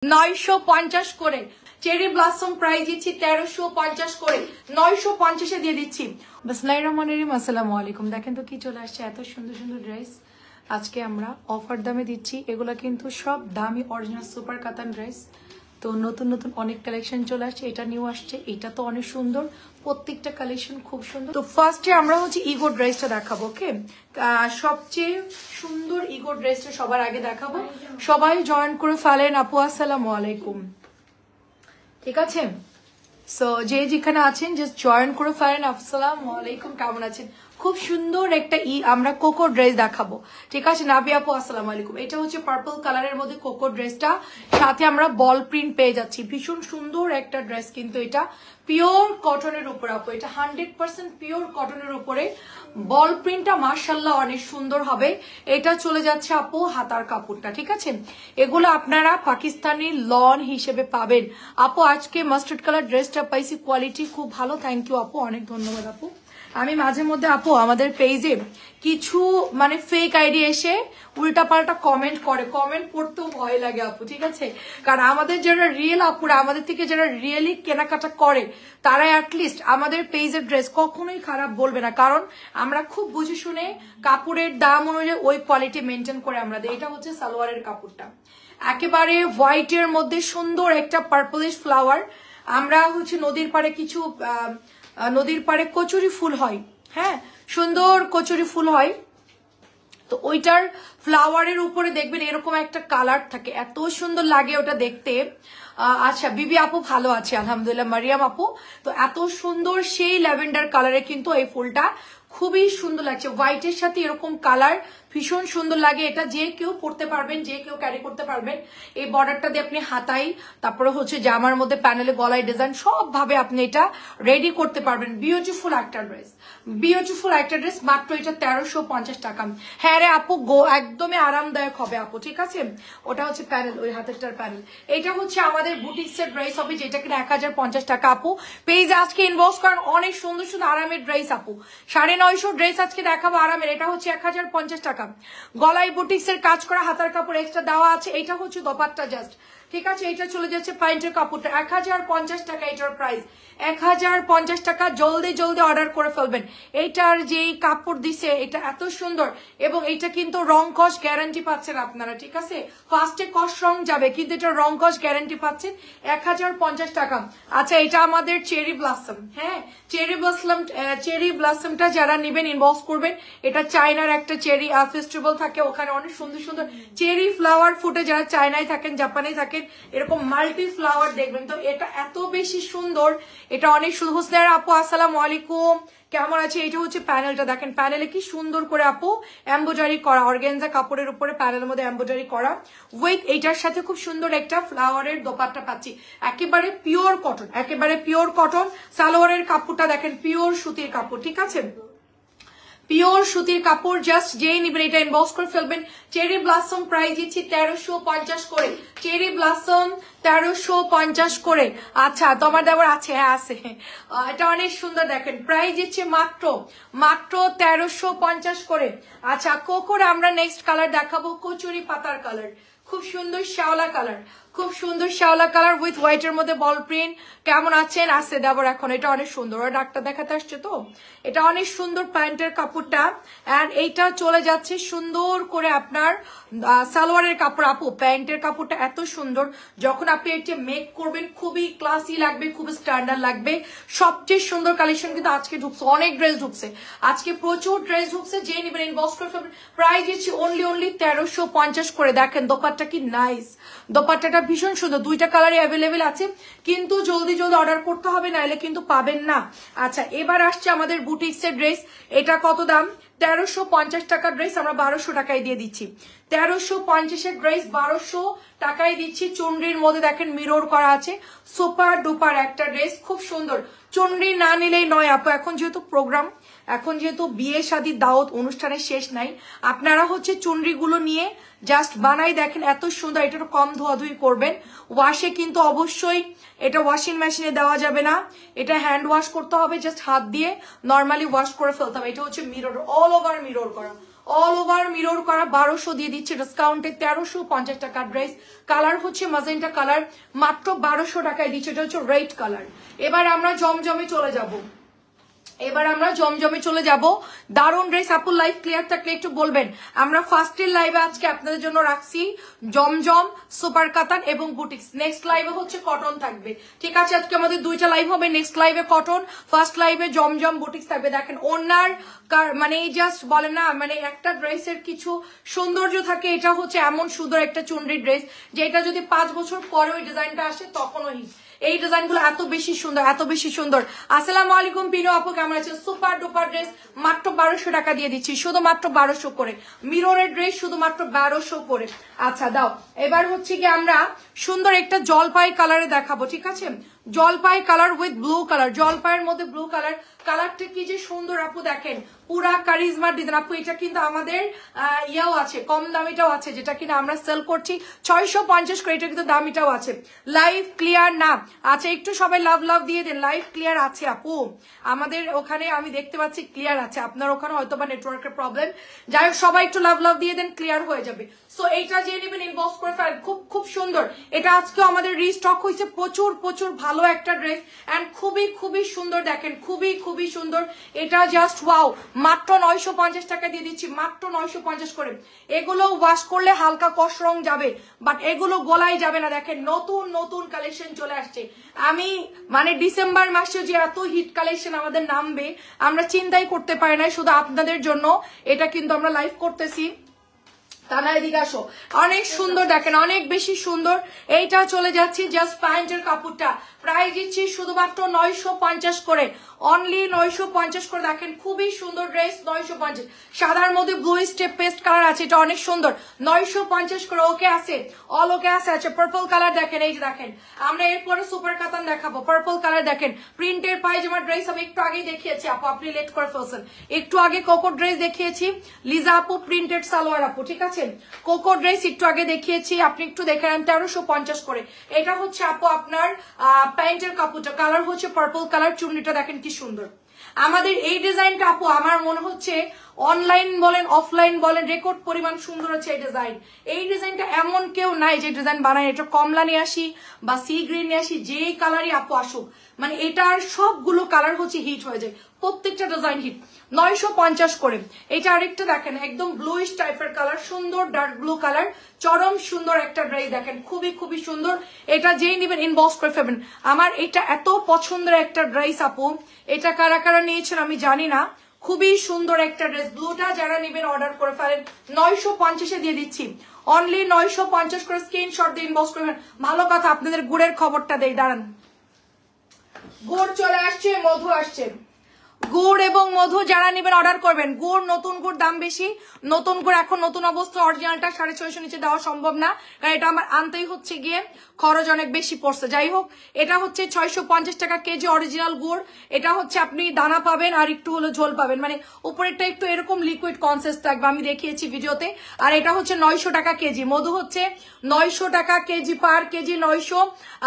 950 করে cherry blossom price দিচ্ছি 1350 করে 950 এ দিয়ে দিচ্ছি। বিসমিল্লাহির রহমানির রহিম। আসসালামু আলাইকুম। দেখেন তো কি চলে আসছে, এত সুন্দর সুন্দর ড্রেস আজকে আমরা অফার দামে দিচ্ছি। এগুলো কিন্তু সব দামি অরিজিনাল সুপার কাতান ড্রেস। তো নতুন নতুন অনেক কালেকশন চলে আসছে, এটা নিউ আসছে, এটা তো অনেক সুন্দর, প্রত্যেকটা কালেকশন খুব সুন্দর। তো ফার্স্টে আমরা হচ্ছে ইগো ড্রেসটা দেখাবো। ওকে, সবচেয়ে সুন্দর ইগো ড্রেসটা সবার আগে দেখাবো। সবাই জয়েন করে ফেলেন। আপু আসসালামু আলাইকুম, ঠিক আছে? সো যে যেখানে আছেন জাস্ট জয়েন করে ফেলেন। আসসালামু আলাইকুম, কেমন আছেন? খুব সুন্দর একটা আমরা কোকো ড্রেস দেখাবো, ঠিক আছে? নাবি আপু আসসালামু আলাইকুম। এটা হচ্ছে পার্পল কালারের মধ্যে কোকো ড্রেসটা, সাথে আমরা বল প্রিন্ট পেয়ে যাচ্ছি। ভীষণ সুন্দর একটা ড্রেস, কিন্তু এটা পিওর কটনের উপরে আপু, এটা 100% পিওর কটনের উপরে। বল প্রিন্টটা মাশাআল্লাহ অনেক সুন্দর হবে। এটা চলে যাচ্ছে আপু হাতার কাপড়টা, ঠিক আছে? এগুলো আপনারা পাকিস্তানি লন হিসেবে পাবেন আপু। আজকে মাস্টার্ড কালার ড্রেসটা পাইছি, কোয়ালিটি খুব ভালো। থ্যাংক ইউ আপু, অনেক ধন্যবাদ আপু। আমি মাঝে মধ্যে আপু আমাদের পেজে কিছু মানে ফেক আইডি এসে উল্টাপাল্টা কমেন্ট করে, কমেন্ট পড়তেও ভয় লাগে আপু, ঠিক আছে? কারণ আমাদের যারা রিয়েল আপুরা, আমাদের থেকে যারা রিয়েলি কেনাকাটা করে, তারা অ্যাটলিস্ট আমাদের পেজের ড্রেস কখনোই খারাপ বলবে না, কারণ আমরা খুব বুঝে শুনে কাপড়ের দাম অনুযায়ী ওই কোয়ালিটি মেনটেন করে আমরা দিই। এটা হচ্ছে সালোয়ারের কাপড়টা, একেবারে হোয়াইটের মধ্যে সুন্দর একটা পার্পলিশ ফ্লাওয়ার। আমরা হচ্ছে নদীর পাড়ে কিছু নদীর পাড়ে কচুরি ফুল হয়, হ্যাঁ, সুন্দর কচুরি ফুল হয়, তো ওইটার ফ্লাওয়ারের উপরে দেখবেন এরকম একটা কালার থাকে, এত সুন্দর লাগে ওটা দেখতে। আচ্ছা বিবি আপু ভালো আছে আলহামদুলিল্লাহ। মারিয়াম আপু, তো এত সুন্দর সেই ল্যাভেন্ডার কালারে কিন্তু এই ফুলটা খুবই সুন্দর লাগছে। হোয়াইটের সাথে এরকম কালার ভীষণ সুন্দর লাগে। এটা যে কেউ পরতে পারবেন, যে কেউ ক্যারি করতে পারবেন। এই বর্ডারটা দিয়ে আপনি হাতাই, তারপরে হচ্ছে জামার মধ্যে প্যানেলে গলায় ডিজাইন, সব ভাবে আপনি এটা রেডি করতে পারবেন। বিউটিফুল একটা ড্রেস, বিউটিফুল একটা ড্রেস। মাত্র এটা 1350 টাকা। হ্যাঁ রে আপু, একদমই আরামদায়ক হবে আপু, ঠিক আছে? ওটা হচ্ছে প্যানেল, ওই হাতেরটার প্যানেল। এটা হচ্ছে আমাদের বুটিক্সের ড্রেস হবে, যেটা কিনা 1050 টাকা আপু। পেজ আজকে ইনবক্স করেন, অনেক সুন্দর সুন্দর আরামের ড্রেস আপু। 950 ড্রেস আজকে দেখাবো আরামের। এটা হচ্ছে 1050 টাকা। গলায় বুটিক্সের কাজ করা হাতার কাপড় এক্সট্রা দেওয়া আছে। এটা হচ্ছে দোপাট্টা জাস্ট, ঠিক আছে? এটা চলে যাচ্ছে প্যান্টের কাপড়টা 1050 টাকা। এটার প্রাইস 1050 টাকা। জলদি জলদি অর্ডার করে ফেলবেন। এইটার যেই কাপড় দিছে এটা এত সুন্দর, এবং এটা কিন্তু রং কস গ্যারান্টি পাচ্ছেন আপনারা, ঠিক আছে? ফার্স্টে কস রং যাবে, কিন্তু এটা রং কস গ্যারান্টি পাচ্ছেন 1050 টাকা। আচ্ছা এটা আমাদের চেরি ব্লসম, হ্যাঁ চেরি ব্লসমটা যারা নেবেন ইনবক্স করবেন। এটা চায়নার একটা চেরি ফেস্টিভ্যাল থাকে, ওখানে অনেক সুন্দর সুন্দর চেরি ফ্লাওয়ার ফুটে। যারা চায়নায় থাকেন, জাপানে থাকেন, এরকম মাল্টি ফ্লাওয়ার দেখবেন। তো এটা এত বেশি সুন্দর, এটা অনেক সুন্দর। হোসনার আপু আসসালামু আলাইকুম, কেমন আছে? এটা হচ্ছে প্যানেলটা দেখেন, প্যানেলে কি সুন্দর করে আপু এমব্রয়ডারি করা, অর্গানজা কাপড়ের উপরে প্যানেলের মধ্যে এমব্রয়ডারি করা, উইথ এইটার সাথে খুব সুন্দর একটা ফ্লাওয়ারের দোপাট্টা পাচ্ছি। একেবারে পিওর কটন, একেবারে পিওর কটন। সালোয়ারের কাপড়টা দেখেন, পিওর সুতির কাপড়, ঠিক আছে? পিওর সুতির কাপড়। জাস্ট যেই নিবেন এটা ইনবক্স করে ফেলবেন। চেরি ব্লসম প্রাইস দিচ্ছি 1350 করে। চেরি ব্লসম 1350 করে। আচ্ছা তোমার দেওয়ার আছে? হ্যাঁ আছে। এটা অনেক সুন্দর দেখেন, প্রাইস দিচ্ছে মাত্র 1350 করে। আচ্ছা কোকোর আমরা নেক্সট কালার দেখাবো, কচুরি পাতার কালার, খুব সুন্দর শ্যাওলা কালার, খুব সুন্দর শ্যাওলা কালার উইথ হোয়াইটের মধ্যে বল প্রিন্ট। কেমন আছেন? আছে দেবর এখন। এটা অনেক সুন্দর, ওরা ডাক্তার দেখাতে আসছে তো। এটা অনেক সুন্দর প্যান্টের কাপড়টা, এন্ড এইটা চলে যাচ্ছে সুন্দর করে আপনার সালোয়ারের কাপড় আপু। প্যান্টের কাপড়টা এত সুন্দর, যখন আপনি এটা মেক করবেন খুবই ক্লাসি লাগবে, খুবই স্ট্যান্ডার্ড লাগবে। সবচেয়ে সুন্দর কালেকশন কিন্তু আজকে ঢুকছে, অনেক ড্রেস ঢুকছে আজকে, প্রচুর ড্রেস ঢুকছে। যে নিবেন ইনবক্স করে ফেলবেন। প্রাইস দিচ্ছি অনলি 1350 করে। দেখেন দোপাট্টা কি নাইস, দোপাট্টাটা ভীষণ সুন্দর। দুইটা কালারই অ্যাভেলেবেল আছে, কিন্তু জলদি জলদি অর্ডার করতে হবে, নাহলে কিন্তু পাবেন না। আচ্ছা এবার আসছে আমাদের বুটিক্সের ড্রেস। এটা কত দাম? 1350 টাকার ড্রেস আমরা 1200 টাকায় দিয়ে দিচ্ছি। 1350 ড্রেস 1200 টাকায় দিচ্ছি। চুনরির মধ্যে দেখেন মিরর করা আছে, সুপার ডুপার একটা ড্রেস, খুব সুন্দর। চুনরি না নিলেই নয় আপু। এখন যেহেতু প্রোগ্রাম, এখন যেহেতু বিয়ে শাদী দাওয়াত অনুষ্ঠানের শেষ নাই, আপনারা হচ্ছে চুনরিগুলো নিয়ে জাস্ট বানাই দেখেন, এত সুন্দর। এটা কম ধোয়াধুয়ি করবেন। ওয়াশে কিন্তু অবশ্যই এটা ওয়াশিং মেশিনে দেওয়া যাবে না, এটা হ্যান্ড ওয়াশ করতে হবে, জাস্ট হাত দিয়ে নর্মালি ওয়াশ করে ফেলতে হবে। এটা হচ্ছে মিরর, অল ওভার মিরর করা, অল ওভার মিরর করা 1200 দিয়ে দিচ্ছি ডিসকাউন্টে 1350 টাকা ড্রেস। কালার হচ্ছে ম্যাজেন্টা কালার, মাত্র 1200 টাকায় দিচ্ছে, এটা হচ্ছে রেড কালার। এবার আমরা জমজমে চলে যাব, দারুন ড্রেস। আপুর লাইভ ক্লিয়ার থাকলে একটু বলবেন। আমরা ফার্স্টের লাইভে আজকে আপনাদের জন্য রাখছি জমজম, সুপার কাতান এবং বুটিক্স। নেক্সট লাইভে হচ্ছে কটন থাকবে, ঠিক আছে? আজকে আমাদের দুইটা লাইভ হবে, নেক্সট লাইভে কটন, ফার্স্ট লাইভে জমজম বুটিক্স থাকবে। দেখেন ওনার মানে এই জাস্ট বলে না, মানে একটা ড্রেসের কিছু সৌন্দর্য থাকে, এটা হচ্ছে এমন সুন্দর একটা চুনরি ড্রেস যে এটা যদি 5 বছর পরে ওই ডিজাইনটা আসে তখনও হিট। এই ডিজাইনগুলো এত বেশি সুন্দর, এত বেশি সুন্দর। আসসালামু আলাইকুম পিনো আপু, কেমন আছেন? সুপার ডুপার ড্রেস মাত্র 1200 টাকা দিয়ে দিচ্ছি, শুধুমাত্র 1200 করে। মিররের ড্রেস শুধুমাত্র 1200 করে। আচ্ছা দাও, এবার হচ্ছে কি আমরা সুন্দর একটা জলপাই কালারে দেখাবো, ঠিক আছে? জলপাই কালার উইথ ব্লু কালার, জলপাইয়ের মধ্যে ব্লু কালার। কালারটা কি যে সুন্দর আপু, দেখেন পুরা কারিজমার ডিজাইন। আপু এটা কিন্তু আমাদের ইয়াও আছে, কম দামিটাও আছে, যেটা কিনা আমরা সেল করছি 650 করে, এটা কিন্তু দামিটাও আছে। লাইভ ক্লিয়ার না? আচ্ছা একটু সবাই লাভ লাভ দিয়ে দেন। লাইভ ক্লিয়ার আছে আপু, আমাদের ওখানে আমি দেখতে পাচ্ছি ক্লিয়ার আছে, আপনার ওখানে হয়তো বা নেটওয়ার্কের প্রবলেম। যাই হোক সবাই একটু লাভ লাভ দিয়ে দেন, ক্লিয়ার হয়ে যাবে। সো এইটা যে নেবেন ইনবক্স করে ফেলেন, খুব খুব সুন্দর। এটা আজকে আমাদের রিস্টক হয়েছে, প্রচুর প্রচুর ভালো একটা ড্রেস এন্ড খুবই খুবই সুন্দর। দেখেন খুবই খুবই সুন্দর, এটা জাস্ট ওয়াও। মাত্র 950 টাকা দিয়ে দিচ্ছি, মাত্র 950 করে। এগুলো ওয়াশ করলে হালকা কষ রং যাবে, বাট এগুলো গলায় যাবে না। দেখেন নতুন নতুন কালেকশন চলে আসছে। আমি মানে ডিসেম্বর মাসে যে এত হিট কালেকশন আমাদের নামবে আমরা চিন্তাই করতে পারি না। শুধু আপনাদের জন্য এটা কিন্তু আমরা লাইভ করতেছি। তানা এদিকে আসো, অনেক সুন্দর, দেখেন অনেক বেশি সুন্দর। এইটা চলে যাচ্ছি জাস্ট প্যান্টের কাপড়টা প্রাইস দিচ্ছি শুধুমাত্র 950 করে, অনলি 950 করে। দেখেন খুবই সুন্দর ড্রেস, 950। সাদার মধ্যে ব্লু স্টেপ পেস্ট কালার আছে, এটা অনেক সুন্দর, 950 করে। ওকে আছে, অল ওকে আছে। আচ্ছা পার্পল কালার দেখেন, এই যে দেখেন আমরা এরপরে সুপার কাতান দেখাবো। পার্পল কালার দেখেন, প্রিন্টের পায়জামা ড্রেস আমি একটু আগে দেখিয়েছি আপু, আপনি লেট করে ফেলছেন। একটু আগে কোকো ড্রেস দেখিয়েছি, লিজা আপু প্রিন্টেড সালোয়ার আপু, ঠিক আছে? কোকো ড্রেস একটু আগে দেখিয়েছি, আপনি একটু দেখে নেন, 1350 করে। এটা হচ্ছে আপু আপনার প্যান্টের কাপড়টা, কালার হচ্ছে পার্পল কালার, চুন্নিটা দেখেন কি সুন্দর। আমাদের এই ডিজাইনটা আপু আমার মনে হচ্ছে অনলাইন বলেন অফলাইন বলেন রেকর্ড পরিমাণ সুন্দর হচ্ছে এই ডিজাইন। এই ডিজাইনটা এমন কেউ নাই যে ডিজাইন বানায়। এটা কমলা নিয়ে আসি বা সি গ্রিন নিয়ে আসি, যে কালারই আপু আসুক, মানে এটার সবগুলো কালার হচ্ছে হিট হয়ে যায়, প্রত্যেকটা ডিজাইন হিট। 950 করে। এটা আরেকটা দেখেন একদম ব্লুইশ টাইপের কালার, সুন্দর ডার্ক ব্লু কালার, চরম সুন্দর একটা ড্রেস। দেখেন খুবই খুবই সুন্দর, এটা যেই নেবেন ইনবক্স করে ফেলবেন। আমার এটা এত পছন্দের একটা ড্রেস আপু, এটা কারা কারা নিয়েছেন আমি জানি না, খুবই সুন্দর একটা ড্রেস। ব্লুটা যারা নেবেন অর্ডার করে ফেলেন, 950 দিয়ে দিচ্ছি, অনলি 950 করে। স্ক্রিনশট দিয়ে ইনবক্স করবেন। ভালো কথা, আপনাদের গুড়ের খবরটা দেই, দাঁড়ান। গুড় চলে আসছে, মধু আসছে। গুড় এবং মধু যারা নেবেন অর্ডার করবেন। গুড়, নতুন গুড় দাম বেশি, নতুন গুড় এখন নতুন অবস্থা অরিজিনালটা 650 নিচে দেওয়া সম্ভব না, কারণ এটা আমার আনতেই হচ্ছে গিয়ে খরচ অনেক বেশি পড়ছে। যাই হোক এটা হচ্ছে 650 টাকা কেজি অরিজিনাল গুড়। এটা হচ্ছে আপনি দানা পাবেন আর একটু হলো ঝোল পাবেন, মানে উপরেরটা একটু এরকম লিকুইড কনসিস্ট থাকবে, আমি দেখিয়েছি ভিডিওতে। আর এটা হচ্ছে 900 টাকা কেজি। মধু হচ্ছে 900 টাকা কেজি, পার কেজি 900।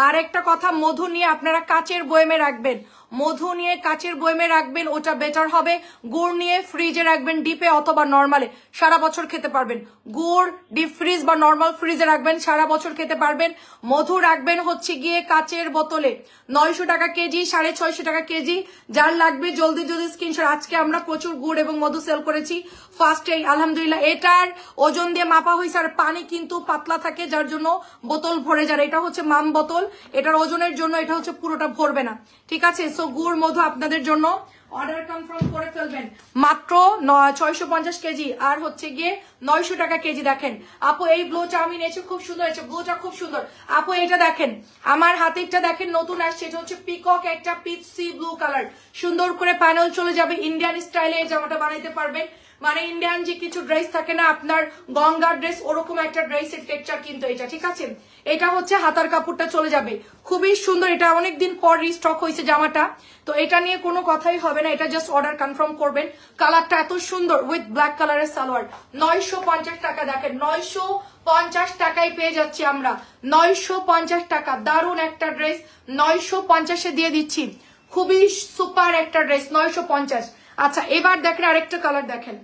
আর একটা কথা, মধু নিয়ে আপনারা কাচের বয়মে রাখবেন, মধু নিয়ে কাচের বয়মে রাখবেন, ওটা বেটার হবে। গুড় নিয়ে ফ্রিজে রাখবেন, ডিপে অথবা নর্মালে, সারা বছর খেতে পারবেন। গুড় ডিপ ফ্রিজ বা নর্মাল ফ্রিজে রাখবেন, সারা বছর খেতে পারবেন। মধু রাখবেন হচ্ছে গিয়ে কাচের বোতলে। 900 টাকা কেজি, 650 টাকা কেজি। যার লাগবে জলদি জলদি স্ক্রিনশট। আজকে আমরা প্রচুর গুড় এবং মধু সেল করেছি ফার্স্টে, আলহামদুলিল্লাহ। এটার ওজন দিয়ে মাপা হয়েছে, আর পানি কিন্তু পাতলা থাকে যার জন্য বোতল ভরে যায়। এটা হচ্ছে মাম বোতল, এটার ওজনের জন্য এটা হচ্ছে পুরোটা ভরবে না, ঠিক আছে? সো গুড় মধু আপনাদের জন্য অর্ডার কনফার্ম করে ফেলবেন। মাত্র 650 কেজি আর হচ্ছে গিয়ে 900 টাকা কেজি। দেখেন আপু এই ব্লুটা আমি নিয়েছি, খুব সুন্দর হয়েছে, ব্লুটা খুব সুন্দর আপু। এটা দেখেন আমার হাতেরটা দেখেন নতুন আসছে, এটা হচ্ছে পিকক একটা পিচ সি ব্লু কালার, সুন্দর করে প্যানেল চলে যাবে, ইন্ডিয়ান স্টাইলে এই জামাটা বানাইতে পারবেন। মানে ইন্ডিয়ান যে কিছু ড্রেস থাকে না আপনার গঙ্গার ড্রেস, ওরকম একটা ড্রেসের টেক্সচার কিন্তু এটা, ঠিক আছে? এটা হচ্ছে হাতার কাপড়টা চলে যাবে, খুবই সুন্দর। এটা অনেকদিন পর রিস্টক হয়েছে জামাটা, তো এটা নিয়ে কোনো কথাই হবে না, এটা জাস্ট অর্ডার কনফার্ম করবেন। কালারটা এত সুন্দর উইথ ব্ল্যাক কালারের সালোয়ার, 950 টাকা। দেখেন 950 টাকায় পেয়ে যাচ্ছি আমরা, 950 টাকা। দারুণ একটা ড্রেস 950-এ দিয়ে দিচ্ছি, খুবই সুপার একটা ড্রেস 950। আচ্ছা এবার দেখেন আরেকটা কালার দেখেন,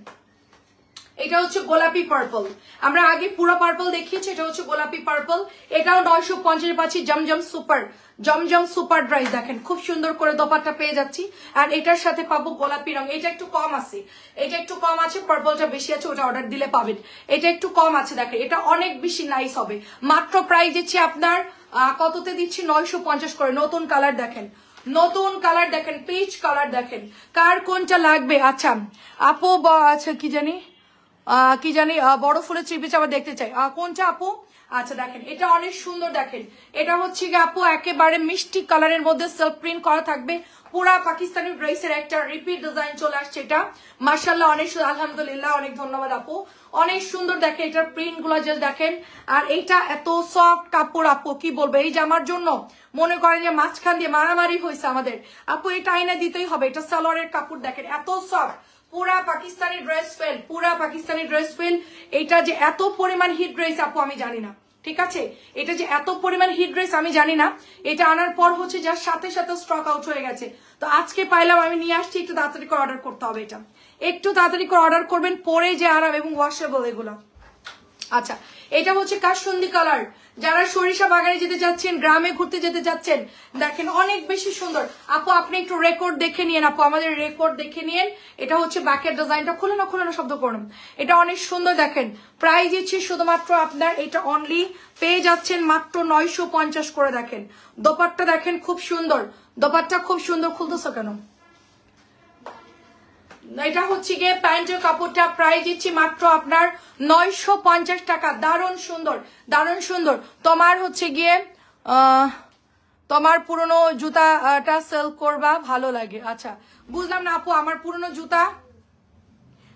এটা হচ্ছে গোলাপি পার্পল, আমরা আগে পুরো পার্পল দেখিয়েছি, এটা হচ্ছে গোলাপি পার্পল। এটাও 950 পাচ্ছি জমজম সুপার ড্রাইস। দেখেন খুব সুন্দর করে দোপাট্টা পেয়ে যাচ্ছি। আর এটার সাথে পাবো গোলাপি রং, এটা একটু কম আছে, এটা একটু কম আছে, পার্পলটা বেশি আছে, ওটা অর্ডার দিলে পাবেন। এটা একটু কম আছে, দেখেন এটা অনেক বেশি নাইস হবে। মাত্র প্রাইস দিচ্ছি আপনার কততে দিচ্ছি, 950 করে। নতুন কালার দেখেন, নতুন কালার দেখেন, পিচ কালার দেখেন, কার কোনটা লাগবে। আচ্ছা আপু, আচ্ছা কি জানি বড় ফুলের থ্রি পিস আবার দেখতে চাই, কোনটা আপু? আচ্ছা দেখেন এটা অনেক সুন্দর, দেখেন এটা হচ্ছে কি আপু একেবারে মিষ্টি কালারের মধ্যে সেলফ প্রিন্ট করা থাকবে। পুরা পাকিস্তানি ড্রেসের একটা রিপিট ডিজাইন চলে আসছে এটা, মাশাআল্লাহ অনেক আলহামদুলিল্লাহ, অনেক ধন্যবাদ আপু, অনেক সুন্দর। দেখেন এটার প্রিন্ট গুলো জাস্ট দেখেন। আর এইটা এত সফট কাপড় আপু কি বলবো, এই জামার জন্য মনে করেন যে মাঝখান দিয়ে মারামারি হয়েছে আমাদের আপু, এটা আইনা দিতেই হবে। এটা সালোয়ারের কাপড় দেখেন এত সফট, পুরা পাকিস্তানি ড্রেস ফেল, পুরা পাকিস্তানি ড্রেস ফেল। এটা যে এত পরিমাণ হিট ড্রেস আপু আমি জানি না, ঠিক আছে, এটা যে এত পরিমাণ হিট ড্রেস আমি জানি না। এটা আনার পর হচ্ছে যার সাথে সাথে স্টক আউট হয়ে গেছে, তো আজকে পাইলাম, আমি নিয়ে আসছি। একটু তাড়াতাড়ি করে অর্ডার করতে হবে, এটা একটু তাড়াতাড়ি করে অর্ডার করবেন, পরে যে আরাম এবং ওয়াশেবল এগুলো। আচ্ছা এটা হচ্ছে কাশসুন্দি কালার, যারা সরিষা বাগানে যেতে যাচ্ছেন, গ্রামে ঘুরতে যেতে যাচ্ছেন, দেখেন অনেক বেশি সুন্দর। আপু আপনি একটু রেকর্ড দেখে নিয়েন, আপু আমাদের রেকর্ড দেখে নিয়েন। এটা হচ্ছে ব্যাকের ডিজাইনটা, খুলে না শব্দ করুন, এটা অনেক সুন্দর। দেখেন প্রাইস দিচ্ছি শুধুমাত্র আপনার, এটা অনলি পেয়ে যাচ্ছেন মাত্র 950 করে। দেখেন দোপাট্টা দেখেন খুব সুন্দর, দোপাট্টা খুব সুন্দর। খুলতেছ কেন? এটা হচ্ছে গিয়ে প্যান্টের কাপড়টা, প্রাইস দিচ্ছি মাত্র আপনার 950 টাকা। দারুণ সুন্দর, দারুণ সুন্দর। তোমার হচ্ছে গিয়ে তোমার পুরনো জুতাটা সেল করবা ভালো লাগে। আচ্ছা বুঝলাম না আপু, আমার পুরনো জুতা,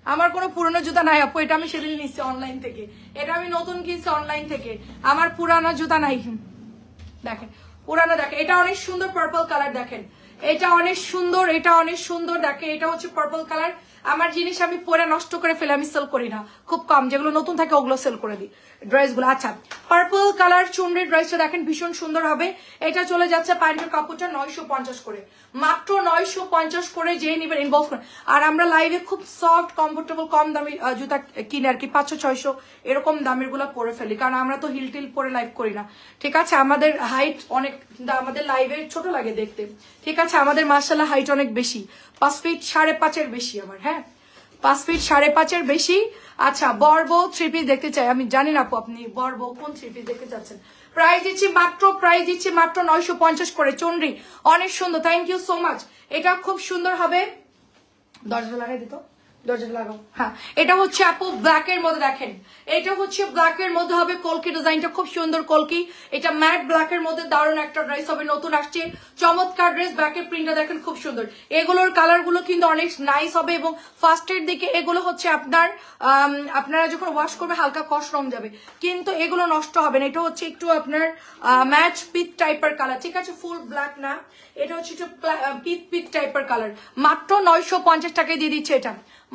আমার কোনো পুরনো জুতা নাই আপু, এটা আমি সেদিন নিচ্ছি অনলাইন থেকে, এটা আমি নতুন কিনছি অনলাইন থেকে, আমার পুরানো জুতা নাই। দেখেন পুরানো, দেখেন এটা অনেক সুন্দর পার্পল কালার, দেখেন এটা অনেক সুন্দর, এটা অনেক সুন্দর। দেখেন এটা হচ্ছে পার্পল কালার। আমার জিনিস আমি পরে নষ্ট করে ফেলে আমি সেল করি না, খুব কম, যেগুলো নতুন থাকে ওগুলো সেল করে দিই ড্রেসগুলো। আচ্ছা পার্পল কালার চুনরির ড্রেসটা দেখেন ভীষণ সুন্দর হবে। এটা চলে যাচ্ছে প্যান্টের কাপড়টা 950 করে, মাত্র 950 করে, যে নিবেন ইনবক্স করেন। আর আমরা লাইভে খুব সফট কমফোর্টেবল কম দামি জুতা কিনে আর কি 500-600 এরকম দামের গুলা পরে ফেলি, কারণ আমরা তো হিল টিল পরে লাইভ করি না, ঠিক আছে, আমাদের হাইট অনেক, আমাদের লাইভে ছোট লাগে দেখতে, ঠিক আছে, আমাদের মাশাআল্লাহ হাইট অনেক বেশি, 5 ফিট 5.5 বেশি আমার, হ্যাঁ 5 ফিট 5.5 বেশি। আচ্ছা বরবো থ্রি পিস দেখতে চাই, আমি জানি না আপু আপনি বরবো কোন থ্রি পিস দেখতে চাচ্ছেন। প্রাইস দিচ্ছি মাত্র 950 করে। চুনরি অনেক সুন্দর, থ্যাংক ইউ সো মাচ। এটা খুব সুন্দর হবে, দরজা লাগাই দিত, দরজাটা লাগাও। হ্যাঁ এটা হচ্ছে আপু ব্ল্যাক এর মধ্যে, দেখেন এটা হচ্ছে ব্ল্যাক এর মধ্যে হবে, কলকি ডিজাইনটা খুব সুন্দর কলকি, এটা ম্যাট ব্ল্যাক এর মধ্যে দারুণ একটা ড্রেস হবে, নতুন আসছে চমৎকার ড্রেস। ব্ল্যাকের প্রিন্টটা দেখেন খুব সুন্দর, এগুলোর কালার গুলো কিন্তু অনেক নাইস হবে এবং ফার্স্টের দিকে এগুলো হচ্ছে আপনার আপনারা যখন ওয়াশ করবে হালকা কস রং যাবে, কিন্তু এগুলো নষ্ট হবে না। এটা হচ্ছে একটু আপনার ম্যাচ পিট টাইপের কালার, ঠিক আছে, ফুল ব্ল্যাক না, এটা হচ্ছে একটু পিট টাইপের কালার। মাত্র 950 টাকায় দিয়ে দিচ্ছে এটা,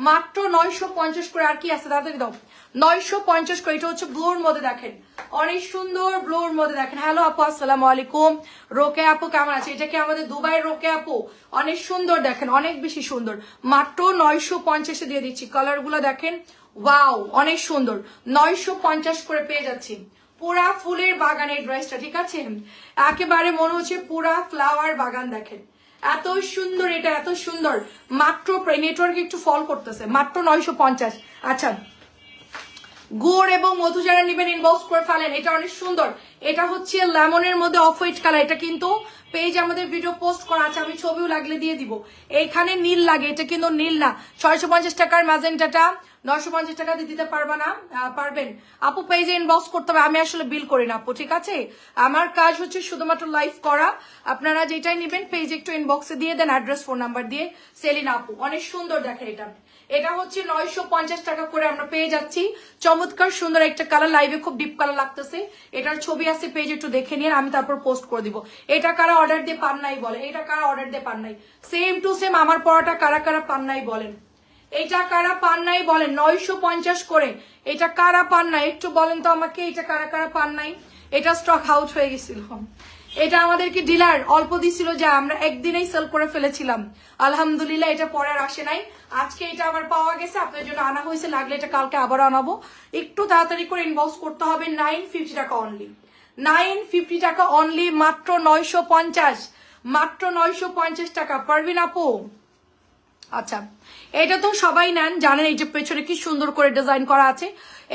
মাত্র 950 করে। আর কি আছে তাড়াতাড়ি দাও, 950 করে। এটা হচ্ছে ব্লুর মধ্যে, দেখেন অনেক সুন্দর ব্লুর মধ্যে, দেখেন। হ্যালো আপু আসসালামু আলাইকুম, রোকে আপু কেমন আছে? এটা কি আমাদের দুবাইয়ের রোকে আপু? অনেক সুন্দর, দেখেন অনেক বেশি সুন্দর, মাত্র 950 দিয়ে দিচ্ছি। কালার গুলো দেখেন, ওয়াও অনেক সুন্দর, 950 করে পেয়ে যাচ্ছি। পুরা ফুলের বাগানের ড্রেসটা, ঠিক আছে, একেবারে মনে হচ্ছে পুরা ফ্লাওয়ার বাগান। দেখেন এত সুন্দর, এটা এত সুন্দর, মাত্র নেটওয়ার্ক একটু ফল করতেছে, মাত্র 950। আচ্ছা গুড় এবং মধু যারা নিবেন ইনবক্স করে ফেলেন, এটা অনেক সুন্দর। এটা হচ্ছে লেমনের মধ্যে অফ হোয়াইট কালার, এটা কিন্তু পেজ আমাদের ভিডিও পোস্ট করা আছে, আমি ছবিও লাগলে দিয়ে দিব। এখানে নীল লাগে, এটা কিন্তু নীল না। 650 টাকার ম্যাজেন্টাটা 950 টাকা দিয়ে দিতে পারবা না? পারবেন আপু, পেজে ইনবক্স করতে হবে, আমি আসলে বিল করি না আপু, ঠিক আছে, আমার কাজ হচ্ছে শুধুমাত্র লাইভ করা। আপনারা যেটাই নিবেন পেজে একটু ইনবক্সে দিয়ে দেন, অ্যাড্রেস ফোন নাম্বার দিয়ে। সেলিনা আপু অনেক সুন্দর, দেখেন এটা, এটা হচ্ছে 950 টাকা করে আমরা পেয়ে যাচ্ছি। চমৎকার সুন্দর একটা কালার, লাইভে খুব ডিপ কালার লাগতেছে, এটার ছবি আছে পেজে একটু দেখে নিন, আমি তারপর পোস্ট করে দিব। এটা কারা অর্ডার দিয়ে পান নাই বলে, এটা কারা অর্ডার দিয়ে পান নাই, সেম টু সেম আমার পড়াটা কারা কারা পান নাই বলেন, এটা কারা পান নাই বলেন, 950 করে, এটা কারা পান নাই একটু বলেন তো আমাকে, এটা কারা কারা পান নাই, এটা স্টক আউট হয়ে গেছিল। এটা আমাদেরকে ডিলার অল্প দিছিল, যা আমরা একদিনেই সেল করে ফেলেছিলাম। আলহামদুলিল্লাহ এটা পরে আর আসে নাই, আজকে এটা আবার পাওয়া গেছে, আপনার জন্য আনা হয়েছে। লাগলে এটা কালকে আবার আনাবো। একটু তাড়াতাড়ি করে ইনবক্স করতে হবে। 950 টাকা অনলি, 950 টাকা অনলি, মাত্র 950, মাত্র 950 টাকা। পারবেন আপু? আচ্ছা, এটা তো সবাই নেন, জানেন এই যে পেছনে কি সুন্দর করে ডিজাইন করা আছে।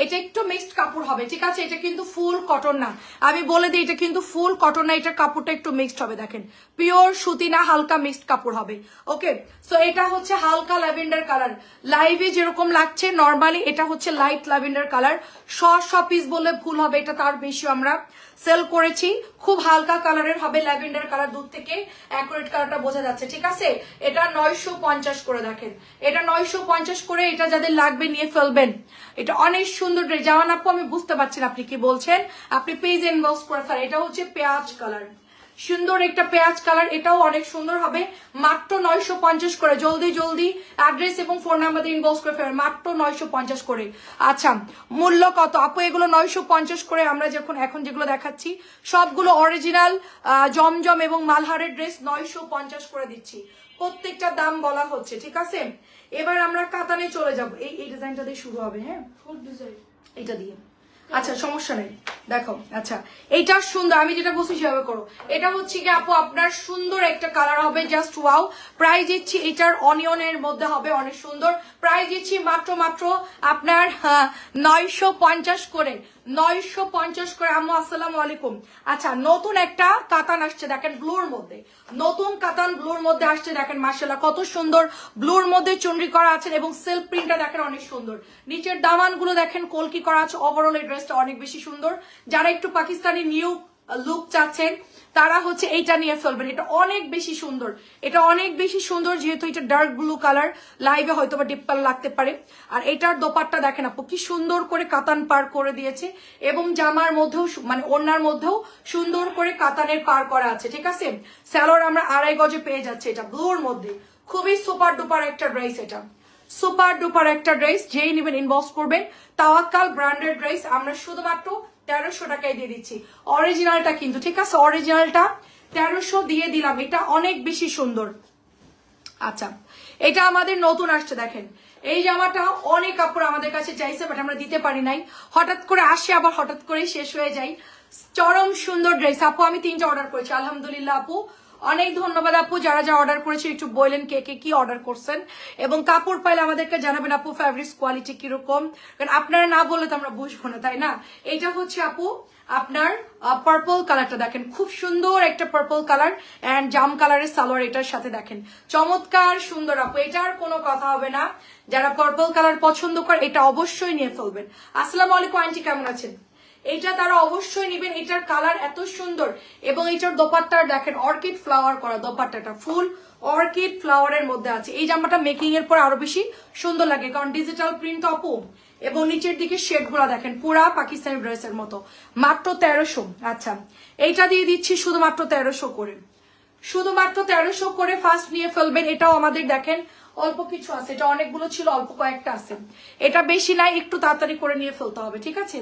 এটা একটু মিক্সড কাপড় হবে, ঠিক আছে? এটা কিন্তু ফুল কটন না, আমি বলে দিই, এটা কিন্তু ফুল কটন না, এটা কাপড়টা একটু মিক্সড হবে। দেখেন পিওর সুতি না, হালকা মিক্সড কাপড় হবে। ওকে, সো এটা হচ্ছে হালকা ল্যাভেন্ডার কালার, লাইভে যেরকম লাগছে নরমালি এটা হচ্ছে লাইট ল্যাভেন্ডার কালার। 100 পিস বলে ভুল হবে, এটা তার বেশি আমরা সেল করেছি। খুব হালকা কালারের হবে, ল্যাভেন্ডার কালার, দূর থেকে অ্যাকুরেট কালারটা বোঝা যাচ্ছে, ঠিক আছে? এটা 950 করে, দেখেন এটা 950 করে। এটা যাদের লাগবে নিয়ে ফেলবেন, এটা অনেক সুন্দর ড্রেস। জামান আপু আমি বুঝতে পারছি না আপনি কি বলছেন, আপনি পেজ ইনবক্স করে ফেলেন। এটা হচ্ছে পেঁয়াজ কালার, সুন্দর একটা পেঁয়াজ কালার, এটাও অনেক সুন্দর হবে। মাত্র 950 করে। জলদি জলদি অ্যাড্রেস এবং ফোন নাম্বার দিয়ে ইনবক্স করে ফেলেন, মাত্র 950 করে। আচ্ছা, মূল্য কত আপু? এগুলো 950 করে। আমরা যখন এখন যেগুলো দেখাচ্ছি সবগুলো অরিজিনাল জমজম এবং মালহারের ড্রেস, 950 করে দিচ্ছি। প্রত্যেকটা দাম বলা হচ্ছে, ঠিক আছে? এবার আমরা কাতানে চলে যাব। এই ডিজাইনটা দিয়ে শুরু হবে, হ্যাঁ ফুল ডিজাইন এটা দিয়ে। আচ্ছা সমস্যা নেই, দেখো। আচ্ছা এইটা সুন্দর, আমি যেটা বলছি সেভাবে করো। এটা হচ্ছে কি আপু আপনার সুন্দর একটা কালার হবে, জাস্ট ওয়াও। প্রাইস দিচ্ছি এটার অনিয়নের মধ্যে হবে, অনেক সুন্দর। প্রাইস দিচ্ছি মাত্র মাত্র আপনার 950 করে, 950 করে। আম্মু আসসালামু আলাইকুম। আচ্ছা, নতুন একটা কাতান আসছে দেখেন ব্লুর মধ্যে, নতুন কাতান ব্লুর মধ্যে আসছে দেখেন, মাশাআল্লাহ কত সুন্দর। ব্লুর মধ্যে চুনরি করা আছে এবং সেলফ প্রিন্টটা দেখেন অনেক সুন্দর। নিচের দামানগুলো দেখেন কলকি করা আছে। ওভারঅল এই ড্রেসটা অনেক বেশি সুন্দর। যারা একটু পাকিস্তানি নিউ লুক চাচ্ছেন তারা হচ্ছে এইটা নিয়ে ফেলবেন, এটা অনেক বেশি সুন্দর, এটা অনেক বেশি সুন্দর। যেহেতু এটা ডার্ক ব্লু কালার, লাইভে হয়তো বা ডিপ কালার লাগতে পারে। আর এটার দোপাট্টা দেখেন আপু কি সুন্দর করে কাতান পার করে দিয়েছে, এবং জামার মধ্যেও মানে ওড়নার মধ্যেও সুন্দর করে কাতানের পার করা আছে, ঠিক আছে? স্যালোর আমরা 2.5 গজে পেয়ে যাচ্ছে, এটা ব্লুর মধ্যে। খুবই সুপার ডুপার একটা ড্রেস, এটা সুপার ডুপার একটা ড্রেস। যেই নেবেন ইনবক্স করবেন। তাওয়াক্কাল ব্র্যান্ডেড ড্রেস আমরা শুধুমাত্র 1300 টাকায় দিয়ে দিচ্ছি। অরিজিনালটা কিন্তু, ঠিক আছে? অরিজিনালটা 1300 দিয়ে দিলাম, এটা অনেক বেশি সুন্দর। আচ্ছা, এটা আমাদের নতুন আসছে দেখেন। এই জামাটা অনেক কাপড় আমাদের কাছে চাইছে, বাট আমরা দিতে পারি নাই। হঠাৎ করে আসে, আবার হঠাৎ করে শেষ হয়ে যায়। চরম সুন্দর ড্রেস আপু, আমি 3টা অর্ডার করেছি আলহামদুলিল্লাহ আপু। অনেক ধন্যবাদ আপু, যারা যা অর্ডার করেছে একটু বললেন কে কে কি অর্ডার করছেন, এবং কাপড় পাইলে আমাদেরকে জানাবেন আপু ফ্যাব্রিক্স কোয়ালিটি কিরকম, কারণ আপনারা না বললে তো আমরা বুঝবো না, তাই না? এইটা হচ্ছে আপু আপনার পার্পল কালারটা দেখেন, খুব সুন্দর একটা পার্পল কালার এন্ড জাম কালারের সালোয়ার এটার সাথে দেখেন, চমৎকার সুন্দর আপু। এটার কোনো কথা হবে না, যারা পার্পল কালার পছন্দ করে এটা অবশ্যই নিয়ে ফেলবেন। আসসালামু আলাইকুম আন্টি, কেমন আছেন? এটা তারা অবশ্যই নেবেন, এটার কালার এত সুন্দর। এবং এটার দোপাট্টা দেখেন অর্কিড ফ্লাওয়ার করা, দোপাট্টাটা ফুল অর্কিড ফ্লাওয়ারের মধ্যে আছে। এই জামাটা মেকিং এর পর আরো বেশি সুন্দর লাগে, কারণ ডিজিটাল প্রিন্ট আপু। এবং নিচের দিকে শেড গুলা দেখেন পুরা পাকিস্তানি ড্রেসের মতো, মাত্র 1300। আচ্ছা, এইটা দিয়ে দিচ্ছি শুধুমাত্র 1300 করে, শুধুমাত্র 1300 করে। ফার্স্ট নিয়ে ফেলবেন। এটাও আমাদের দেখেন অল্প কিছু আছে, এটা অনেকগুলো ছিল, অল্প কয়েকটা আছে, এটা বেশি নাই, একটু তাড়াতাড়ি করে নিয়ে ফেলতে হবে, ঠিক আছে?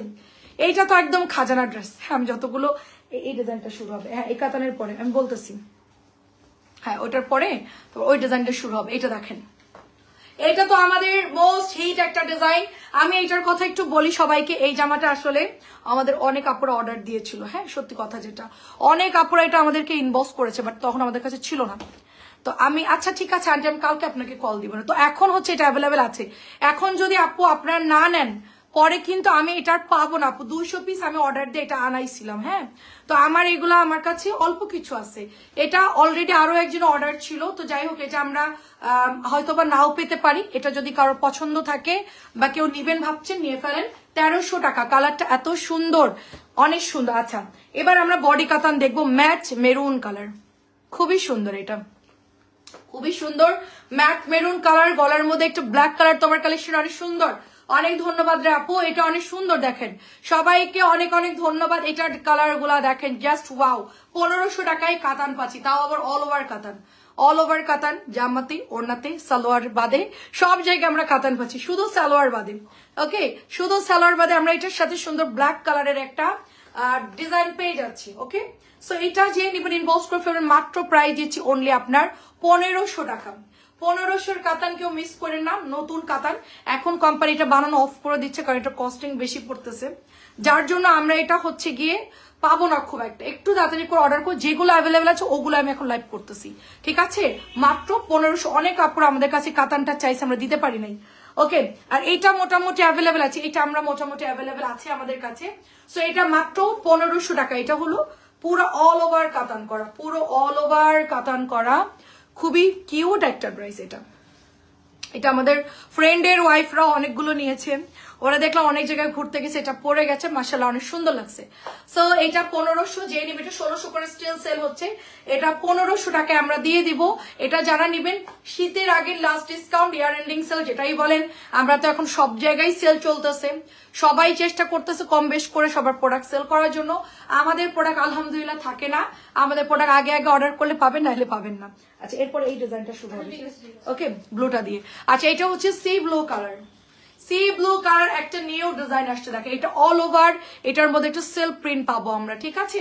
এইটা তো একদম খাজানা ড্রেস। আমি যতগুলো, এই ডিজাইনটা শুরু হবে, হ্যাঁ এই কাতানের পরে আমি বলতেছি, হ্যাঁ ওটার পরে তো ওই ডিজাইনটা শুরু হবে। এটা দেখেন, এটা তো আমাদের মোস্ট হিট একটা ডিজাইন। আমি এইটার কথা একটু বলি সবাইকে। এই জামাটা আসলে আমাদের অনেক আপুরা অর্ডার দিয়েছিল, হ্যাঁ সত্যি কথা যেটা, অনেক আপুরা এটা আমাদেরকে ইনবক্স করেছে, বাট তখন আমাদের কাছে ছিল না। তো আমি আচ্ছা ঠিক আছে আন্টি, আমি কালকে আপনাকে কল দিব না। তো এখন হচ্ছে এটা অ্যাভেলেবেল আছে। এখন যদি আপু আপনারা না নেন পরে কিন্তু আমি এটার পাবো না আপু। 200 পিস আমি অর্ডার দিয়ে এটা আনাইছিলাম, হ্যাঁ। তো আমার এগুলো আমার কাছে অল্প কিছু আছে। এটা অলরেডি আরো একজন অর্ডার ছিল, তো যাই হোক এটা আমরা হয়তোবা নাও পেতে পারি। এটা যদি কারো পছন্দ থাকে বা কেউ নিবেন ভাবছেন, নিয়ে ফেলেন। 1300 টাকা। কালারটা এত সুন্দর, অনেক সুন্দর। আচ্ছা, এবার আমরা বডি কাতান দেখবো, ম্যাট মেরুন কালার, খুবই সুন্দর। এটা খুবই সুন্দর ম্যাট মেরুন কালার, গলার মধ্যে একটু ব্ল্যাক কালার। তোমার কালেকশন অনেক সুন্দর, অনেক ধন্যবাদ রে আপু, এটা অনেক সুন্দর। দেখেন সবাইকে অনেক অনেক ধন্যবাদ। এটার কালার গুলা দেখেন, জাস্ট ওয়াও। 1500 টাকায় কাতান পাচ্ছি, তাও আবার অল ওভার কাতান, অল ওভার কাতান, জামাতে ওড়নাতে সালোয়ার বাদে সব জায়গায় আমরা কাতান পাচ্ছি, শুধু সালোয়ার বাদে। ওকে, শুধু সালোয়ার বাদে আমরা এটার সাথে সুন্দর ব্ল্যাক কালারের একটা ডিজাইন পেয়ে যাচ্ছি। ওকে, সো এটা যে নেবেন ইনবক্স করে ফেলবেন। মাত্র প্রাইস দিচ্ছি অনলি আপনার 1500 টাকা। 1500 কাতান কেউ মিস করে না, নতুন কাতান। এখন কোম্পানিটা বানানো অফ করে দিচ্ছে কারণ এটা কস্টিং বেশি পড়তেছে, যার জন্য আমরা এটা হচ্ছে গিয়ে পাবো না খুব একটা। একটু তাড়াতাড়ি করে অর্ডার করো, যেগুলো অ্যাভেলেবেল আছে ওগুলো আমি এখন লাইভ করতেছি, ঠিক আছে? মাত্র 1500। অনেক কাপড় আমাদের কাছে কাতানটা চাইছে, আমরা দিতে পারি নাই। ওকে, আর এইটা মোটামুটি অ্যাভেলেবেল আছে, এটা আমরা মোটামুটি অ্যাভেলেবেল আছে আমাদের কাছে। সো এটা মাত্র 1500 টাকা। এটা হলো পুরো অল ওভার কাতান করা, পুরো অল ওভার কাতান করা, খুবই কিউট একটা ড্রেস। এটা আমাদের ফ্রেন্ডের ওয়াইফরা অনেকগুলো নিয়েছে, ওরা দেখলাম অনেক জায়গায় ঘুরতে গেছে, এটা পরে গেছে, মাশাআল্লাহ অনেক সুন্দর লাগছে। সো এটা 1500, যে নিবে এটা 1600 করে স্টিল সেল হচ্ছে, এটা 1500 টাকায় আমরা দিয়ে দিব। এটা যারা নিবেন শীতের আগে last discount, year ending sell যেটাই বলেন, আমরা তো এখন সব জায়গায় সেল চলতেছে, সবাই চেষ্টা করতেছে কম বেশ করে সবার প্রোডাক্ট সেল করার জন্য। আমাদের প্রোডাক্ট আলহামদুলিল্লাহ থাকে না, আমাদের প্রোডাক্ট আগে আগে অর্ডার করলে পাবেন, না হলে পাবেন না। আচ্ছা, এরপর এই ডিজাইনটা শুরু হবে। ওকে, ব্লুটা দিয়ে। আচ্ছা, এটা হচ্ছে C blue colour. C blue colour একটা নিউ ডিজাইন আসছে, দেখেন এটা অল ওভার, এটার মধ্যে একটা সেলফ প্রিন্ট পাবো আমরা, ঠিক আছে?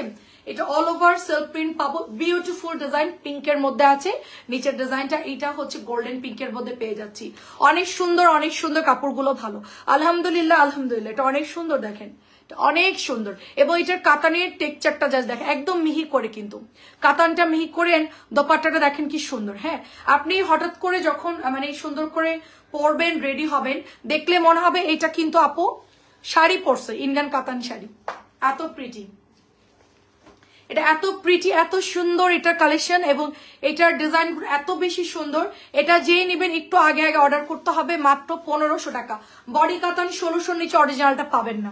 এটা অল ওভার সেলফ প্রিন্ট পাবো, বিউটিফুল ডিজাইন, পিঙ্কের মধ্যে আছে নিচের ডিজাইনটা, এটা হচ্ছে গোল্ডেন পিঙ্কের মধ্যে পেয়ে যাচ্ছি। অনেক সুন্দর, অনেক সুন্দর, কাপড়গুলো ভালো, আলহামদুলিল্লাহ আলহামদুলিল্লাহ। এটা অনেক সুন্দর, দেখেন অনেক সুন্দর। এবং এটার কাতানের টেক্সচারটা জাস্ট দেখেন, একদম মিহি করে, কিন্তু কাতানটা মিহি করেন, দোপাট্টাটা দেখেন কি সুন্দর। হ্যাঁ, আপনি হঠাৎ করে যখন মানে সুন্দর করে পরবেন, রেডি হবেন, দেখলে মনে হবে এটা কিন্তু আপু শাড়ি পরছে, ইন্ডিয়ান কাতান শাড়ি। এত প্রিটি, এটা এত প্রিটি, এত সুন্দর এটার কালেকশন, এবং এটার ডিজাইন এত বেশি সুন্দর। এটা যে নেবেন একটু আগে আগে অর্ডার করতে হবে, মাত্র 1500 টাকা। বডি কাতান 1600 নিচে অরিজিনালটা পাবেন না।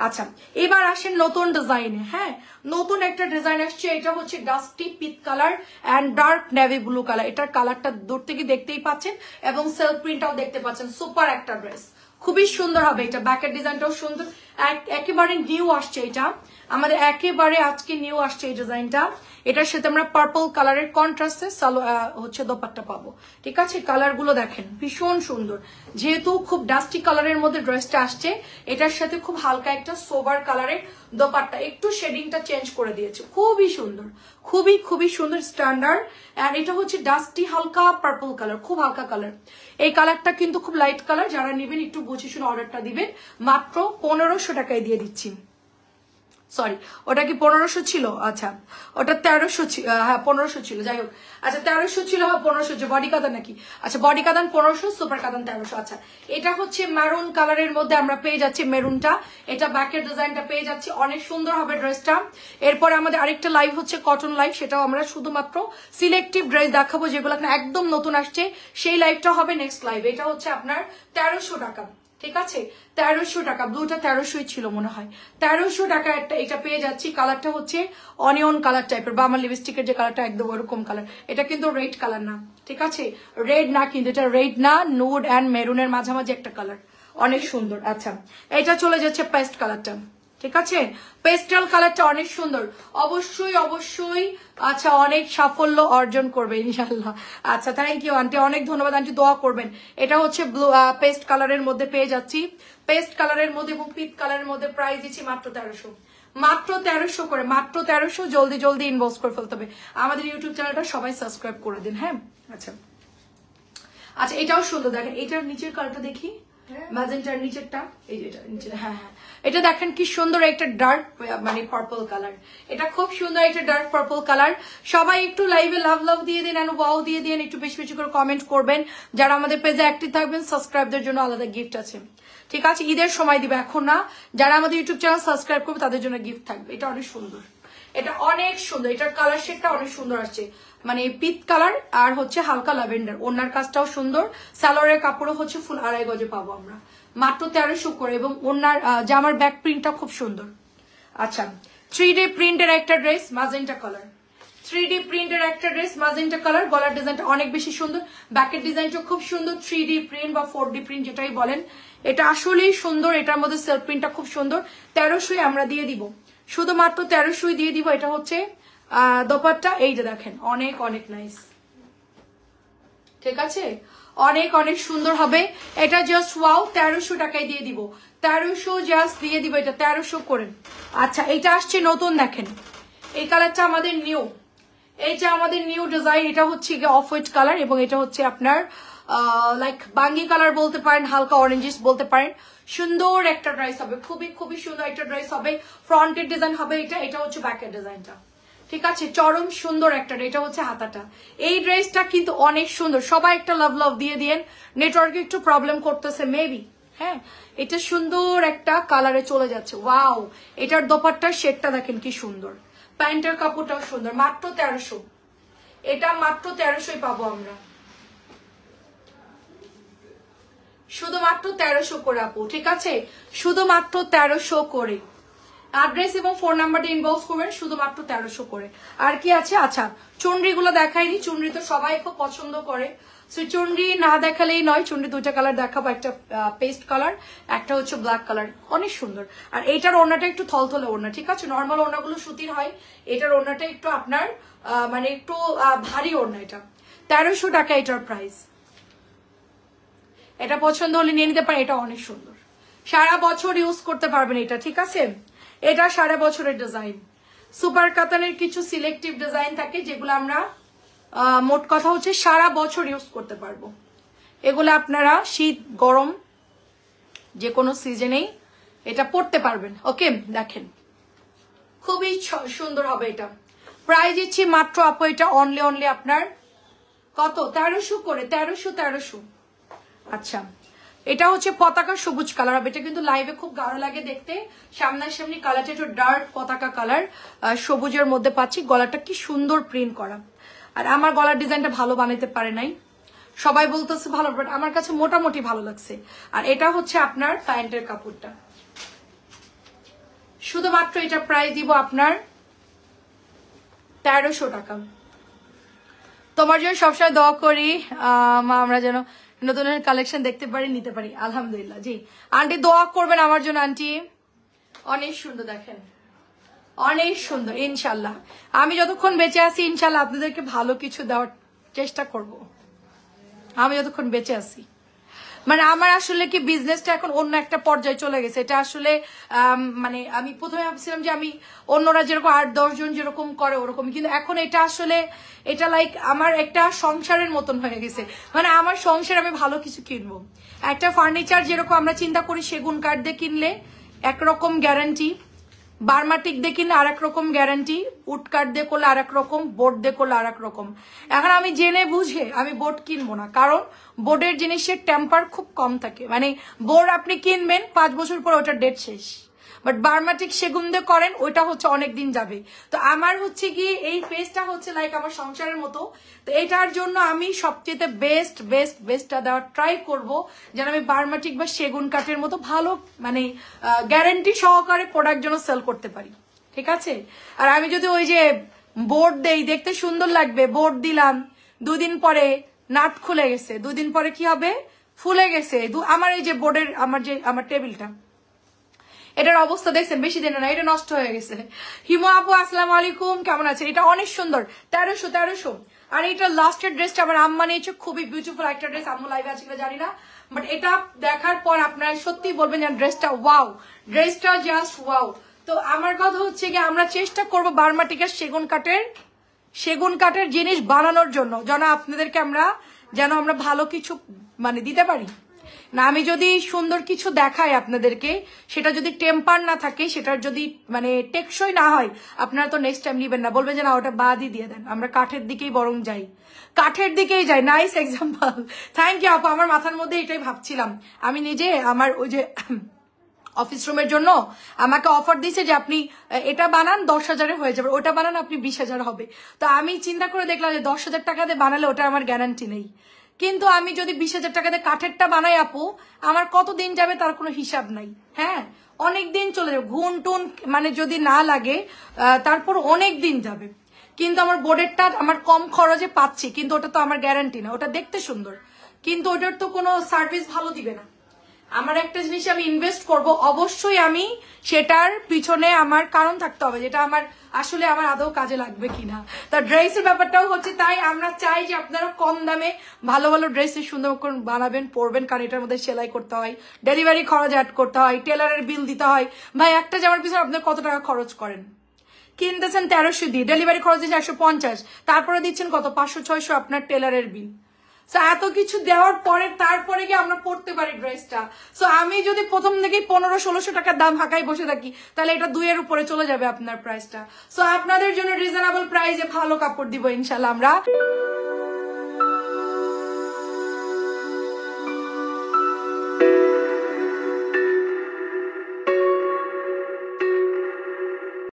আচ্ছা, এবার আসেন নতুন ডিজাইনে। হ্যাঁ, নতুন একটা ডিজাইন আসছে, এটা হচ্ছে dusty peach colour and dark navy blue colour. এটার কালারটা দূর থেকে দেখতেই পাচ্ছেন এবং সেলফ প্রিন্টটাও দেখতে পাচ্ছেন। সুপার একটা ড্রেস, খুবই সুন্দর হবে। এটা ব্যাকের ডিজাইনটাও সুন্দর, একেবারে নিউ আসছে, এটা আমাদের একেবারে আজকে নিউ আসছে এই ডিজাইনটা। এটার সাথে আমরা পার্পল কালারের কন্ট্রাস্টে হচ্ছে দোপাট্টা পাবো, ঠিক আছে? কালার গুলো দেখেন ভীষণ সুন্দর, যেহেতু খুব ডাস্টি কালারের মধ্যে ড্রেসটা আসছে, এটার সাথে খুব হালকা একটা সোবার কালারের দোপাট্টা, একটু শেডিংটা চেঞ্জ করে দিয়েছে, খুবই সুন্দর, খুবই খুবই সুন্দর, স্ট্যান্ডার্ড। আর এটা হচ্ছে ডাস্টি হালকা পার্পল কালার, খুব হালকা কালার। এই কালারটা কিন্তু খুব লাইট কালার, যারা নেবেন একটু বুঝে শুনে অর্ডারটা দিবেন। মাত্র 1500 টাকায় দিয়ে দিচ্ছি। সরি, ওটা কি 1500 ছিল? আচ্ছা, ওটা 1300 ছিল। হ্যাঁ, 1500 ছিল, যাই হোক। আচ্ছা, 1300 ছিল, হ্যাঁ 1500 যে বডি কাতান নাকি? আচ্ছা, বডি কাতান 1500, সুপার কাতান 1300। আচ্ছা, এটা হচ্ছে মেরুন কালারের মধ্যে আমরা পেয়ে যাচ্ছি, মেরুনটা, এটা ব্যাকের ডিজাইনটা পেয়ে যাচ্ছি, অনেক সুন্দর হবে ড্রেসটা। এরপরে আমাদের আরেকটা লাইভ হচ্ছে কটন লাইভ, সেটাও আমরা শুধুমাত্র সিলেক্টিভ ড্রেস দেখাবো যেগুলো একদম নতুন আসছে, সেই লাইভটা হবে নেক্সট লাইভ। এটা হচ্ছে আপনার 1300 টাকা, ঠিক আছে? 1300 টাকা। ব্লুটা 1300 ছিল মনে হয়। 1300 টাকা একটা এটা পেয়ে যাচ্ছি। কালারটা হচ্ছে অনিয়ন কালার টাইপের, বা আমার লিপস্টিকের যে কালারটা একদম ওরকম কালার। এটা কিন্তু রেড কালার না, ঠিক আছে? রেড না, কিন্তু এটা রেড না, নুড অ্যান্ড মেরুনের মাঝামাঝি একটা কালার, অনেক সুন্দর। আচ্ছা, এটা চলে যাচ্ছে পেস্ট কালারটা, ঠিক আছে? পেস্টেল কালারটা অনেক সুন্দর, অবশ্যই অবশ্যই। আচ্ছা, অনেক সাফল্য অর্জন করবে ইনশাল্লাহ। আচ্ছা, থ্যাংক ইউ আন্টি, অনেক ধন্যবাদ আন্টি, দোয়া করবেন। এটা হচ্ছে ব্লু পেস্ট কালারের মধ্যে পেয়ে যাচ্ছি, পেস্ট কালারের মধ্যে এবং পিচ কালারের মধ্যে প্রাইস দিচ্ছি মাত্র 1300, মাত্র 1300 করে, মাত্র 1300। জলদি জলদি ইনবক্স করে ফেলতে হবে। আমাদের ইউটিউব চ্যানেলটা সবাই সাবস্ক্রাইব করে দিন। হ্যাঁ, আচ্ছা আচ্ছা, এটাও সুন্দর, দেখেন এটার নিচের কালারটা দেখি, ম্যাজেন্টার নিচেরটা, এই যেটা নিচে, হ্যাঁ হ্যাঁ, এটা দেখেন কি সুন্দর একটা ডার্ক মানে পার্পল কালার, এটা খুব সুন্দর একটা ডার্ক পার্পল কালার। সবাই একটু লাইভে লাভ লাভ দিয়ে দিন, এন্ড ওয়াও দিয়ে দিন, একটু বেশি বেশি করে কমেন্ট করবেন। যারা আমাদের পেজে অ্যাক্টিভ থাকবেন, সাবস্ক্রাইবদের জন্য আলাদা গিফট আছে, ঠিক আছে? ঈদের সময় দিবে, এখন না। যারা আমাদের ইউটিউব চ্যানেল সাবস্ক্রাইব করবে তাদের জন্য গিফট থাকবে। এটা অনেক সুন্দর, এটা অনেক সুন্দর, এটার কালার শেডটা অনেক সুন্দর আসছে, মানে পিচ কালার আর হচ্ছে হালকা ল্যাভেন্ডার। ওনার কাজটাও সুন্দর, সালোয়ারের কাপড়ও হচ্ছে ফুল 2.5 গজে পাবো আমরা, মাত্র 1300 করে। এবং ওনার জামার ব্যাক প্রিন্টটা খুব সুন্দর। আচ্ছা, 3D প্রিন্টের একটা ড্রেস, ম্যাজেন্টা কালার, 3D প্রিন্টের একটা ড্রেস, ম্যাজেন্টা কালার। গলার ডিজাইনটা অনেক বেশি সুন্দর, ব্যাকের ডিজাইনটা খুব সুন্দর। 3D প্রিন্ট বা 4D প্রিন্ট যেটাই বলেন, এটা আসলেই সুন্দর। এটার মধ্যে সেলফ প্রিন্টটা খুব সুন্দর। 1300 আমরা দিয়ে দিব, শুধুমাত্র 1300 দিয়ে দিব। এটা হচ্ছে দোপাট্টা, এই যে দেখেন, অনেক অনেক নাইস, ঠিক আছে? অনেক অনেক সুন্দর হবে। এটা জাস্ট ওয়াও, 1300 টাকায় দিয়ে দিব, 1300 জাস্ট দিয়ে দিব, এটা 1300 করে। আচ্ছা এটা আসছে নতুন, দেখেন এই কালারটা আমাদের নিউ, এইটা আমাদের নিউ ডিজাইন। এটা হচ্ছে অফ হোয়াইট কালার এবং এটা হচ্ছে আপনার লাইক বাঙ্গি কালার বলতে পারেন, হালকা অরেঞ্জিস বলতে পারেন। সুন্দর একটা ড্রেস হবে, খুবই খুবই সুন্দর একটা ড্রেস হবে। ফ্রন্টের ডিজাইন হবে এটা, এটা হচ্ছে ব্যাকের ডিজাইনটা, ঠিক আছে? চরম সুন্দর একটা, এটা হচ্ছে হাতাটা। এই ড্রেসটা কিন্তু অনেক সুন্দর, সবাই একটা লাভ লাভ দিয়ে দিয়েন। নেটওয়ার্কে একটু প্রবলেম করতেছে মেবি, হ্যাঁ। এটা সুন্দর একটা কালারে চলে যাচ্ছে, ওয়াও। এটার দোপাট্টার শেডটা দেখেন কি সুন্দর, প্যান্টের কাপড়টাও সুন্দর। মাত্র 1300, এটা মাত্র 1300 পাবো আমরা, শুধুমাত্র 1300 করে আপু, ঠিক আছে? শুধুমাত্র 1300 করে। অ্যাড্রেস এবং ফোন নাম্বারটা ইনবক্স করবেন, শুধুমাত্র 1300 করে। আর কি আছে? আচ্ছা চুনরিগুলো দেখাইনি, চুনরি তো সবাই খুব পছন্দ করে, সো চুনরি না দেখালেই নয়। চুনরি দুইটা কালার দেখাবো, একটা পেস্ট কালার, একটা হচ্ছে ব্ল্যাক কালার, অনেক সুন্দর। আর এইটার ওড়নাটা একটু থলথলে ওড়না, ঠিক আছে? নর্মাল ওড়নাগুলো সুতির হয়, এটার ওড়নাটা একটু আপনার মানে একটু ভারী ওড়না। এটা 1300 টাকা এটার প্রাইস। এটা পছন্দ হলে নিয়ে নিতে পারেন, এটা অনেক সুন্দর, সারা বছর ইউজ করতে পারবেন এটা, ঠিক আছে? এটা সারা বছরের ডিজাইন। সুপার কাতানের কিছু সিলেক্টিভ ডিজাইন থাকে যেগুলো আমরা মোট কথা হচ্ছে সারা বছর ইউজ করতে পারবো। এগুলো আপনারা শীত গরম যে কোনো সিজনেই এটা পরতে পারবেন। ওকে দেখেন খুবই সুন্দর হবে এটা। প্রাইস দিচ্ছি মাত্র আপু এটা অনলি আপনার কত? 1300 করে, 1300। আচ্ছা এটা হচ্ছে পতাকা সবুজ কালার হবে, এটা কিন্তু লাইভে খুব গাঢ় লাগে দেখতে, সামনাসামনি কালারটা একটু ডার্ক পতাকা কালার, সবুজের মধ্যে পাচ্ছি। গলাটা কি সুন্দর প্রিন্ট করা, আর আমার গলার ডিজাইনটা ভালো বানাইতে পারে নাই, সবাই বলতেছে ভালো, বাট আমার কাছে মোটামুটি ভালো লাগছে। আর এটা হচ্ছে আপনার প্যান্টের কাপড়টা, শুধুমাত্র এটা প্রাইস দিব আপনার 1300 টাকা। তোমার জন্য সবসময় দোয়া করি আমরা যেন নতুন কালেকশন দেখতে পারি, নিতে পারি। আলহামদুলিল্লাহ। জি আন্টি দোয়া করবেন আমার জন্য আন্টি, অনেক সুন্দর দেখেন, অনেক সুন্দর। ইনশাল্লাহ আমি যতক্ষণ বেঁচে আছি ইনশাল্লাহ আপনাদেরকে ভালো কিছু দেওয়ার চেষ্টা করব, আমি যতক্ষণ বেঁচে আছি। মানে আমার আসলে কি বিজনেসটা এখন অন্য একটা পর্যায়ে চলে গেছে। এটা আসলে মানে আমি প্রথমে ভাবছিলাম যে আমি অন্যরা যেরকম 8-10 জন যেরকম করে ওরকম, কিন্তু এখন এটা আসলে এটা লাইক আমার একটা সংসারের মতন হয়ে গেছে। মানে আমার সংসার আমি ভালো কিছু কিনবো। একটা ফার্নিচার যেরকম আমরা চিন্তা করি সেগুন কাঠ দিয়ে কিনলে একরকম গ্যারান্টি, বার্মাটিক দিয়ে কিনলে আর এক রকম গ্যারান্টি, উড কাঠ দিয়ে করলে আর এক রকম, বোর্ড দিয়ে করলে আর এক রকম। এখন আমি জেনে বুঝে আমি বোর্ড কিনবো না, কারণ বোর্ডের জিনিসের টেম্পার খুব কম থাকে। মানে বোর্ড আপনি কিনবেন 5 বছর পর ওটার ডেট শেষ, বাট বার্মাটিক সেগুন দিয়ে করেন ওইটা হচ্ছে অনেক দিন যাবে। তো আমার হচ্ছে কি এই পেজটা হচ্ছে লাইক আমার সংসারের মতো, তো এটার জন্য আমি সবচেয়ে বেস্টটা দেওয়ার ট্রাই করব, যেন আমি বার্মাটিক বা সেগুন কাঠের মতো ভালো মানে গ্যারান্টি সহকারে প্রোডাক্ট যেন সেল করতে পারি, ঠিক আছে? আর আমি যদি ওই যে বোর্ড দেই, দেখতে সুন্দর লাগবে, বোর্ড দিলাম 2 দিন পরে নাট খুলে গেছে, 2 দিন পরে কি হবে? ফুলে গেছে। আমার এই যে বোর্ডের আমার টেবিলটা, এটার অবস্থা দেখছেন, বেশি দিন না, এটা নষ্ট হয়ে গেছে। হিমু আপু আসসালামু আলাইকুম, কেমন আছেন? এটা অনেক সুন্দর, 1300। আর এটা লাস্টের ড্রেসটা আমার আম্মা নিয়েছে, খুবই বিউটিফুল একটা ড্রেস। আম্মু লাইভে আছে কিনা জানি না, বাট এটা দেখার পর আপনারা সত্যি বলবেন যে ড্রেসটা ওয়াও, ড্রেসটা জাস্ট ওয়াও। তো আমার কথা হচ্ছে কি আমরা চেষ্টা করবো বার্মাটিকের সেগুন কাঠের জিনিস বানানোর জন্য, যেন আপনাদেরকে যেন আমরা ভালো কিছু মানে দিতে পারি না। আমি যদি সুন্দর কিছু দেখাই আপনাদেরকে, সেটা যদি টেম্পার না থাকে, সেটার যদি মানে টেকসই না হয়, আপনারা তো নেক্সট টাইম নিবেন না, বলবেন যে না ওটা বাদই দিয়ে দেন, আমরা কাঠের দিকেই বরং যাই, কাঠের দিকেই যাই। নাইস এক্সাম্পল, থ্যাংক ইউ আপু। আমার মাথার মধ্যে এটাই ভাবছিলাম। আমি নিজে আমার ওই যে অফিস রুমের জন্য আমাকে অফার দিয়েছে যে আপনি এটা বানান 10,000-এ হয়ে যাবে, ওটা বানান আপনি 20,000 হবে। তো আমি চিন্তা করে দেখলাম যে 10,000 টাকা দিয়ে বানালে ওটা আমার গ্যারান্টি নেই, কিন্তু আমি যদি 20,000 টাকা দিয়ে কাঠেরটা বানাই আপু, আমার কতদিন যাবে তার কোনো হিসাব নাই। হ্যাঁ অনেক দিন চলে যাবে, ঘুন টুন মানে যদি না লাগে তারপর অনেক দিন যাবে। কিন্তু আমার বোর্ডেরটা আমার কম খরচে পাচ্ছি, কিন্তু ওটা তো আমার গ্যারান্টি না। ওটা দেখতে সুন্দর কিন্তু ওটার তো কোনো সার্ভিস ভালো দিবে না। আমার একটা জিনিস আমি ইনভেস্ট করব, অবশ্যই আমি সেটার পিছনে আমার কারণ থাকতে হবে, যেটা আমার আসলে আমার আদৌ কাজে লাগবে কিনা। তা ড্রেসের ব্যাপারটাও হচ্ছে তাই, আমরা চাই যে আপনারা কম দামে ভালো ভালো ড্রেসের সুন্দর করে বানাবেন, পরবেন, কারণ এটার মধ্যে সেলাই করতে হয়, ডেলিভারি খরচ অ্যাড করতে হয়, টেলারের বিল দিতে হয়। ভাই একটা জামার পিছনে আপনি কত টাকা খরচ করেন? কিনতেছেন 1300 দিয়ে, ডেলিভারি খরচ দিচ্ছে 150, তারপরে দিচ্ছেন কত 500-600 আপনার টেলারের বিল। সো এত কিছু দেওয়ার পরে তারপরে গিয়ে আমরা পড়তে পারি ড্রেসটা। সো আমি যদি প্রথম থেকেই 1500-1600 টাকার দাম হাঁকাই বসে থাকি, তাহলে এটা 2-এর উপরে চলে যাবে আপনার প্রাইসটা। সো আপনাদের জন্য রিজনেবল প্রাইসে ভালো কাপড় দিব ইনশাল্লাহ আমরা।